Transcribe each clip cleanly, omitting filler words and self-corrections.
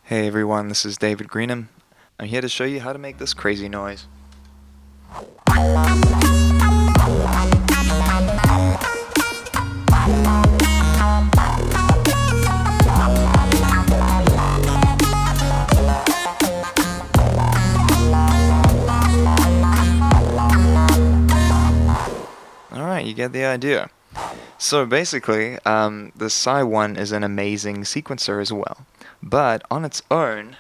Hey everyone, this is David Greenham. I'm here to show you how to make this crazy noise. Alright, you get the idea. So basically, the SY-1 is an amazing sequencer as well, but on its own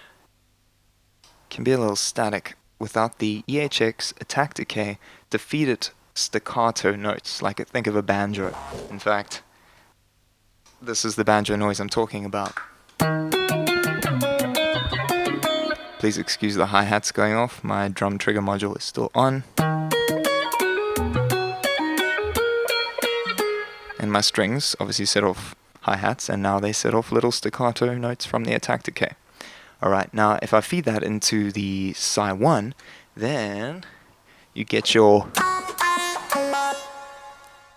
can be a little static without the EHX Attack Decay to feed it staccato notes, like think of a banjo. In fact, this is the banjo noise I'm talking about. Please excuse the hi-hats going off, my drum trigger module is still on. And my strings obviously set off hi-hats, and now they set off little staccato notes from the Attack Decay. Alright, now if I feed that into the SY-1, then you get your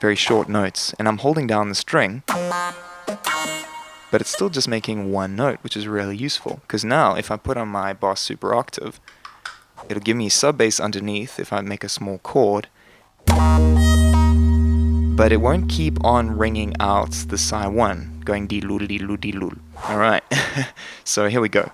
very short notes. And I'm holding down the string, but it's still just making one note, which is really useful. Because now if I put on my bass super octave, it'll give me sub bass underneath if I make a small chord. But it won't keep on ringing out the SY-1, going dee-lul, dee-lul, dee-lul. Alright, so here we go.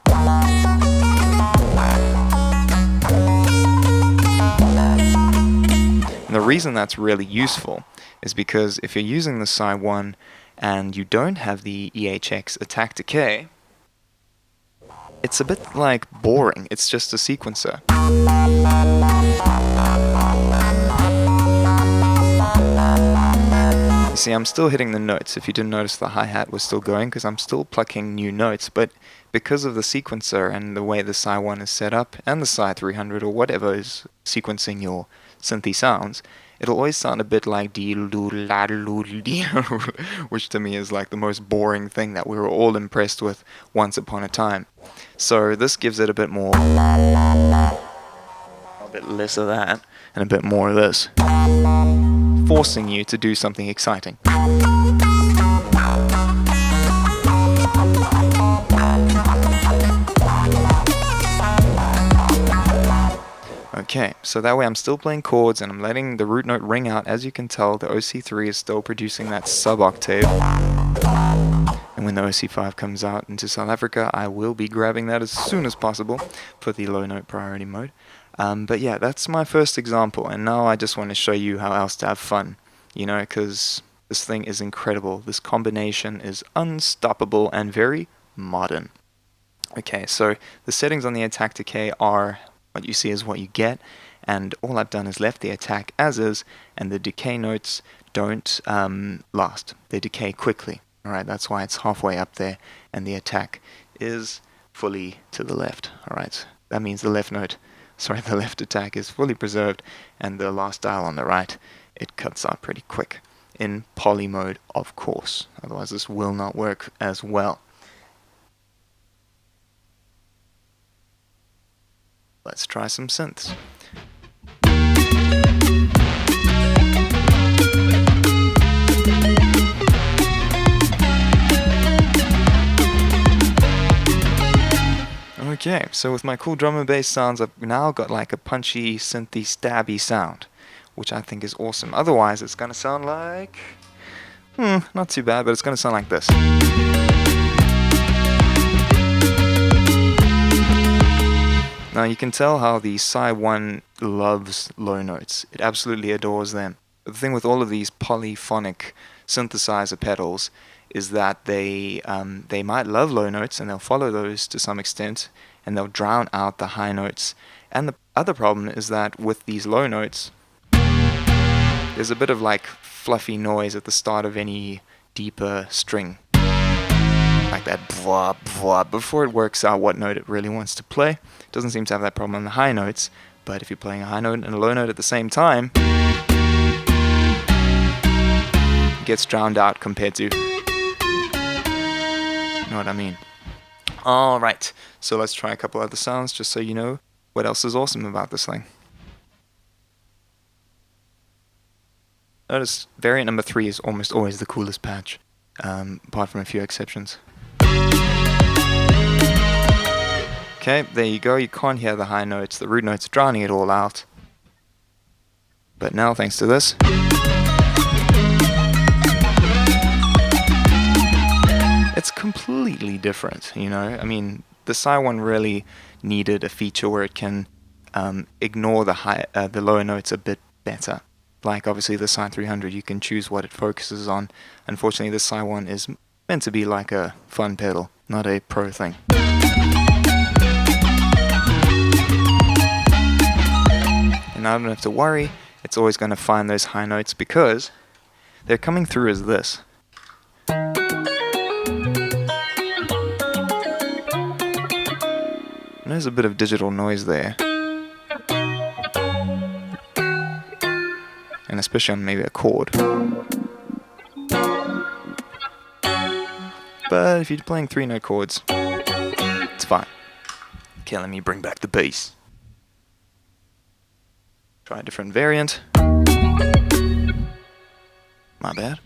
And the reason that's really useful is because if you're using the SY-1 and you don't have the EHX Attack Decay, it's a bit like boring, it's just a sequencer. See, I'm still hitting the notes. If you didn't notice, the hi-hat was still going because I'm still plucking new notes, but because of the sequencer and the way the SY-1 is set up, and the SY-300 or whatever is sequencing your synthy sounds, it'll always sound a bit like which to me is like the most boring thing that we were all impressed with once upon a time. So this gives it a bit more, a bit less of that, and a bit more of this, forcing you to do something exciting. Okay, so that way I'm still playing chords and I'm letting the root note ring out. As you can tell, the OC3 is still producing that sub-octave. And when the OC5 comes out into South Africa, I will be grabbing that as soon as possible for the low note priority mode. But yeah, that's my first example, and now I just want to show you how else to have fun, you know, because this thing is incredible. This combination is unstoppable and very modern. Okay, so the settings on the Attack Decay are what you see is what you get, and all I've done is left the attack as is, and the decay notes don't last. They decay quickly. Alright, that's why it's halfway up there, and the attack is fully to the left. Alright, that means the left attack is fully preserved, and the last dial on the right, it cuts out pretty quick. In poly mode, of course, otherwise this will not work as well. Let's try some synths. Okay, so with my cool drum and bass sounds, I've now got like a punchy, synthy, stabby sound, which I think is awesome. Otherwise, it's going to sound like, not too bad, but it's going to sound like this. Now you can tell how the SY-1 loves low notes. It absolutely adores them. But the thing with all of these polyphonic synthesizer pedals is that they might love low notes and they'll follow those to some extent and they'll drown out the high notes. And the other problem is that with these low notes, there's a bit of like fluffy noise at the start of any deeper string. Like that blah blah before it works out what note it really wants to play. It doesn't seem to have that problem on the high notes, but if you're playing a high note and a low note at the same time, it gets drowned out compared to, you know what I mean. Alright, so let's try a couple other sounds just so you know what else is awesome about this thing. Notice variant number 3 is almost always the coolest patch, apart from a few exceptions. Okay, there you go. You can't hear the high notes. The root notes are drowning it all out. But now, thanks to this, it's completely different, you know? I mean, the SY-1 really needed a feature where it can ignore the lower notes a bit better. Like, obviously, the SY-300, you can choose what it focuses on. Unfortunately, the SY-1 is meant to be like a fun pedal, not a pro thing. And I don't have to worry, it's always going to find those high notes because they're coming through as this. And there's a bit of digital noise there. And especially on maybe a chord. But if you're playing 3-note chords, it's fine. Okay, let me bring back the bass. Try a different variant. My bad.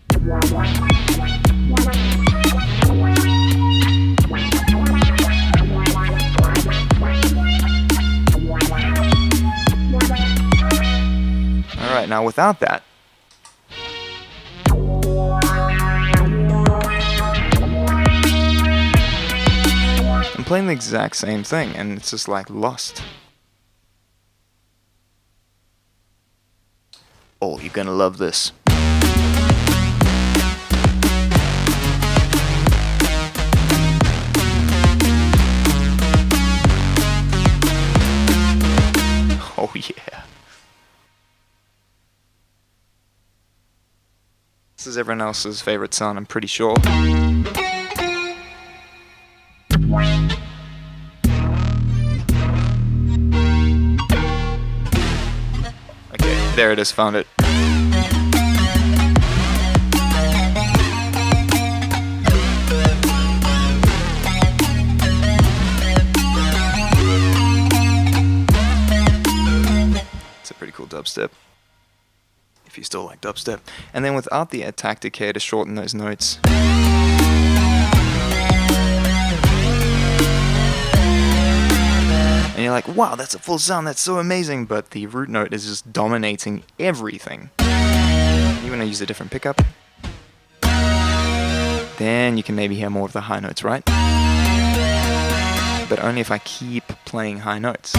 Alright, now without that, I'm playing the exact same thing, and it's just like lost. Oh, you're gonna love this. Oh yeah. This is everyone else's favorite sound, I'm pretty sure. Okay, there it is, found it. It's a pretty cool dubstep, if you still like dubstep. And then without the attack decay to shorten those notes, and you're like, wow, that's a full sound, that's so amazing, but the root note is just dominating everything. You want to use a different pickup, then you can maybe hear more of the high notes, right? But only if I keep playing high notes.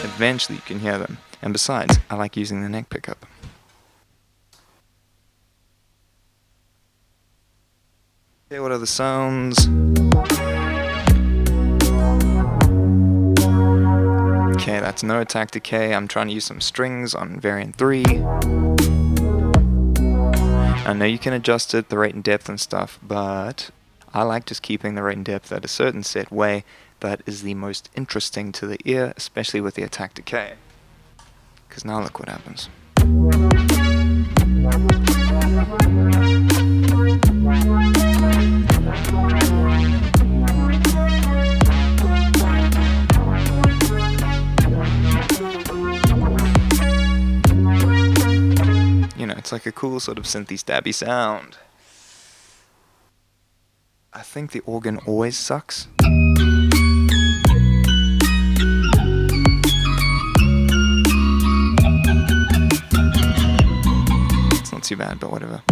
Eventually you can hear them. And besides, I like using the neck pickup. Okay, what are the sounds? Okay, that's no attack decay. I'm trying to use some strings on variant 3. I know you can adjust it, the rate and depth and stuff, but I like just keeping the rate and depth at a certain set way that is the most interesting to the ear, especially with the attack decay. Because now look what happens. You know, it's like a cool sort of synthy stabby sound. I think the organ always sucks. It's not too bad, but whatever.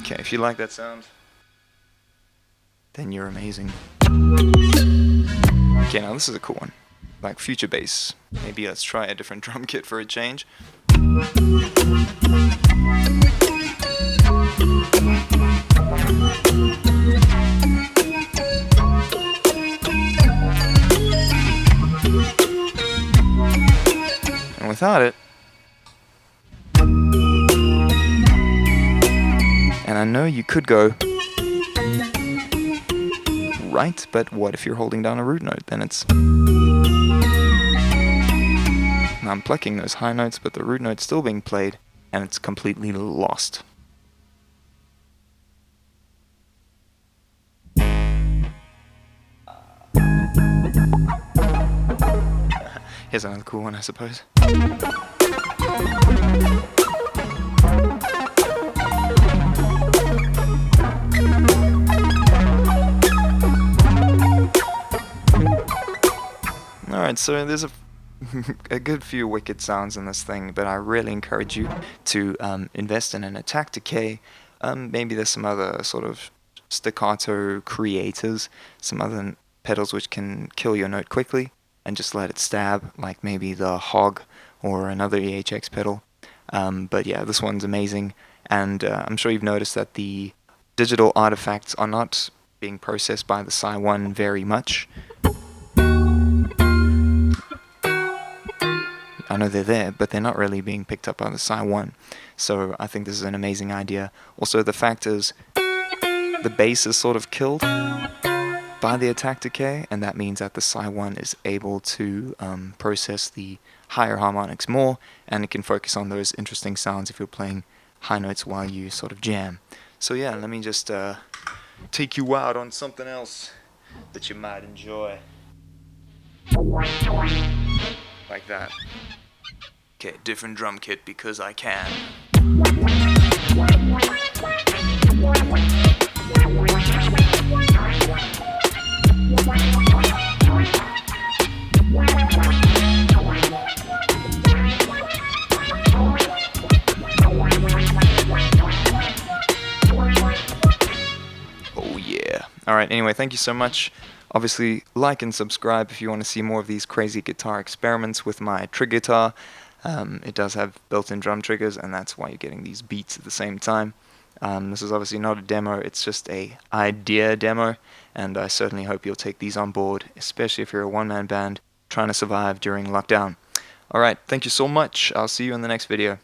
Okay, if you like that sound, then you're amazing. Okay, now this is a cool one. Like future bass. Maybe let's try a different drum kit for a change. And without it, and I know you could go right, but what if you're holding down a root note? Then it's... Now I'm plucking those high notes, but the root note's still being played, and it's completely lost. Here's another cool one, I suppose. Alright, so there's a good few wicked sounds in this thing, but I really encourage you to invest in an Attack Decay. Maybe there's some other sort of staccato creators, some other pedals which can kill your note quickly and just let it stab, like maybe the Hog or another EHX pedal. But yeah, this one's amazing, and I'm sure you've noticed that the digital artifacts are not being processed by the SY-1 very much. I know they're there, but they're not really being picked up by the SY-1. So I think this is an amazing idea. Also, the fact is, the bass is sort of killed by the Attack Decay, and that means that the SY-1 is able to process the higher harmonics more, and it can focus on those interesting sounds if you're playing high notes while you sort of jam. So yeah, let me just take you out on something else that you might enjoy. Like that. Okay, different drum kit because I can. Oh yeah. Alright, anyway, thank you so much. Obviously, like and subscribe if you want to see more of these crazy guitar experiments with my Trigger guitar. It does have built-in drum triggers, and that's why you're getting these beats at the same time. This is obviously not a demo, it's just a idea demo, and I certainly hope you'll take these on board, especially if you're a one-man band trying to survive during lockdown. Alright, thank you so much. I'll see you in the next video.